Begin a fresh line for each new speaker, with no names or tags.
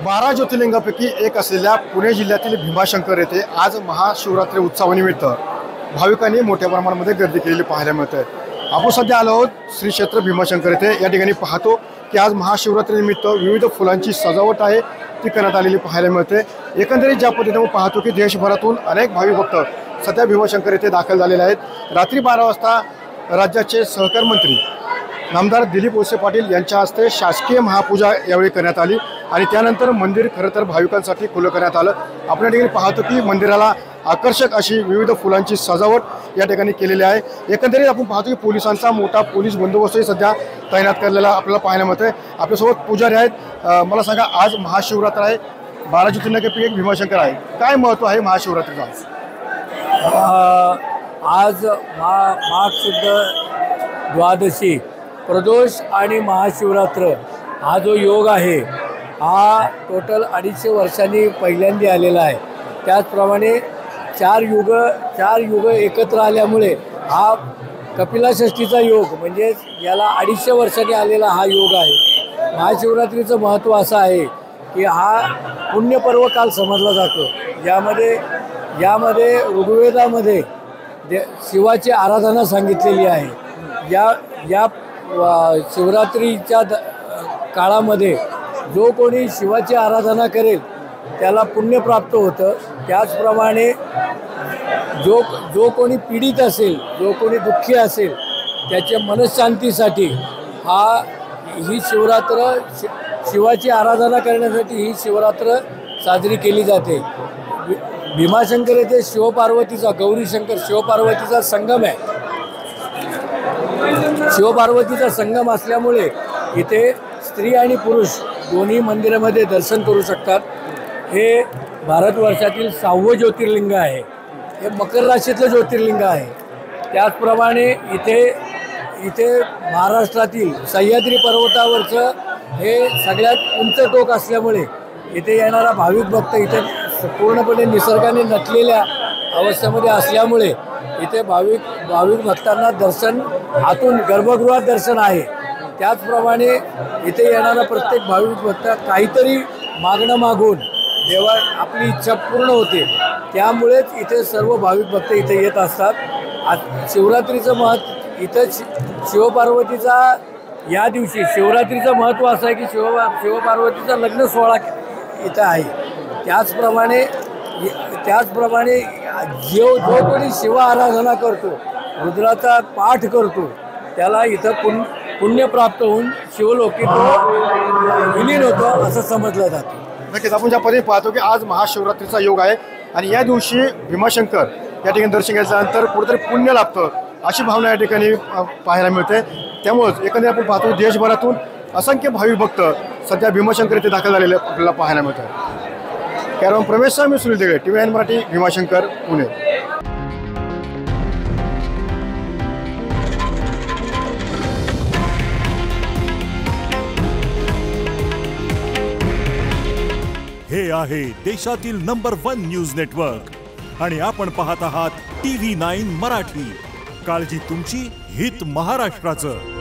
12 ज्योतिर्लिंगापैकी एक असलेल्या पुणे जिल्ह्यातील भीमाशंकर येथे आज महाशिवरात्री उत्सवानिमित्त भाविकांनी मोठ्या प्रमाणामध्ये गर्दी केलेली पाहायला मिळते। आपण सध्या आलो आहोत श्री क्षेत्र भीमाशंकर येथे। या ठिकाणी पाहतो की आज महाशिवरात्रीनिमित्त विविध फुलांची सजावट आहे ती करण्यात आलेली पाहायला मिळते। एकंदरीत ज्या पद्धतीने पाहतो की देशभरातून अनेक भाविक भक्त सध्या भीमाशंकर येथे दाखल झालेले आहेत। रात्री 12 वाजता राज्याचे सहकार मंत्री नामदार दिलीप वळसे पाटील यांच्या हस्ते शासकीय महापूजा यावेळी करण्यात आली आणि त्यानंतर मंदिर खरं तर भाविकांसाठी खुलं करण्यात आलं। आपण या ठिकाणी पाहतो की मंदिराला आकर्षक अशी विविध फुलांची सजावट या ठिकाणी केलेली आहे। एकंदरीत आपण पाहतो की पोलिसांचा मोठा पोलीस बंदोबस्तही सध्या तैनात केलेला आपल्याला पाहायला मिळतोय। आपल्यासोबत पुजारी आहेत। मला सांगा, आज महाशिवरात्र आहे, 12 ज्योतिर्लिंगापैकी एक भीमाशंकर आहे, काय महत्त्व आहे महाशिवरात्रीचं?
आज माघ शुद्ध द्वादशी प्रदोष आणि महाशिवरात्र हा जो योग आहे हा टोटल 250 वर्षांनी पहिल्यांदा आलेला आहे। त्याचप्रमाणे चार युग एकत्र आल्यामुळे हा कपिलाषष्ठीचा योग म्हणजे याला 250 वर्षांनी आलेला हा योग आहे। महाशिवरात्रीचं महत्त्व असं आहे की हा पुण्यपर्व काल समजला जातो। यामध्ये ऋग्वेदामध्ये शिवाची आराधना सांगितलेली आहे। या शिवरात्रीच्या काळामध्ये जो कोणी शिवाची आराधना करेल त्याला पुण्य प्राप्त होतं। त्याचप्रमाणे जो कोणी पीडित असेल, जो कोणी दुःखी असेल त्याच्या मनशांतीसाठी ही शिवरात्र शिवाची आराधना करण्यासाठी ही शिवरात्र साजरी केली जाते। भीमाशंकर येथे शिवपार्वतीचा गौरीशंकर शिवपार्वतीचा संगम आहे। शिवपार्वतीचा संगम असल्यामुळे इथे स्त्री आणि पुरुष दोन्ही मंदिरामध्ये दर्शन करू शकतात। हे भारतवर्षातील 6वं ज्योतिर्लिंग आहे। हे मकर राशीतलं ज्योतिर्लिंग आहे। त्याचप्रमाणे इथे महाराष्ट्रातील सह्याद्री पर्वतावरचं हे सगळ्यात उंच टोक असल्यामुळे इथे येणारा भाविक भक्त इथे पूर्णपणे निसर्गाने नटलेल्या अवस्थेमध्ये असल्यामुळे इथे भाविक भक्तांना दर्शन आतून गर्भगृहात दर्शन आहे। त्याचप्रमाणे इथे येणारा प्रत्येक भाविक भक्त काहीतरी मागणं मागून देवा आपली इच्छा पूर्ण होते। त्यामुळेच इथे सर्व भाविक भक्त इथे येत असतात। शिवरात्रीचं महत्त्व इथं शिवपार्वतीचा या दिवशी शिवरात्रीचं महत्त्व असं आहे की शिवपार्वतीचा लग्न सोहळा इथं आहे। त्याचप्रमाणे जो कोणी शिव आराधना करतो, रुद्राचा पाठ करतो त्याला इथं पुण्य प्राप्त होऊन शिवलोकी विलीन होतो असं समजलं जातं।
नक्कीच आपण ज्या पद्धतीने पाहतो की आज महाशिवरात्रीचा योग आहे आणि या दिवशी भीमाशंकर या ठिकाणी दर्शन घेतल्यानंतर कुठेतरी पुण्य लाभतं अशी भावना या ठिकाणी पाहायला मिळते। त्यामुळेच एकंदरीत आपण पाहतो देशभरातून असंख्य भाविक भक्त सध्या भीमाशंकर येथे दाखल झालेले आपल्याला पाहायला मिळतात। कॅमेरामन प्रमेश मी सुनील देगळे, TVN मराठी, भीमाशंकर, पुणे।
हे आहे देशातील नंबर 1 न्यूज नेटवर्क आणि आपण पाहत आहात TV9 मराठी। काळजी तुमची, हित महाराष्ट्राचं।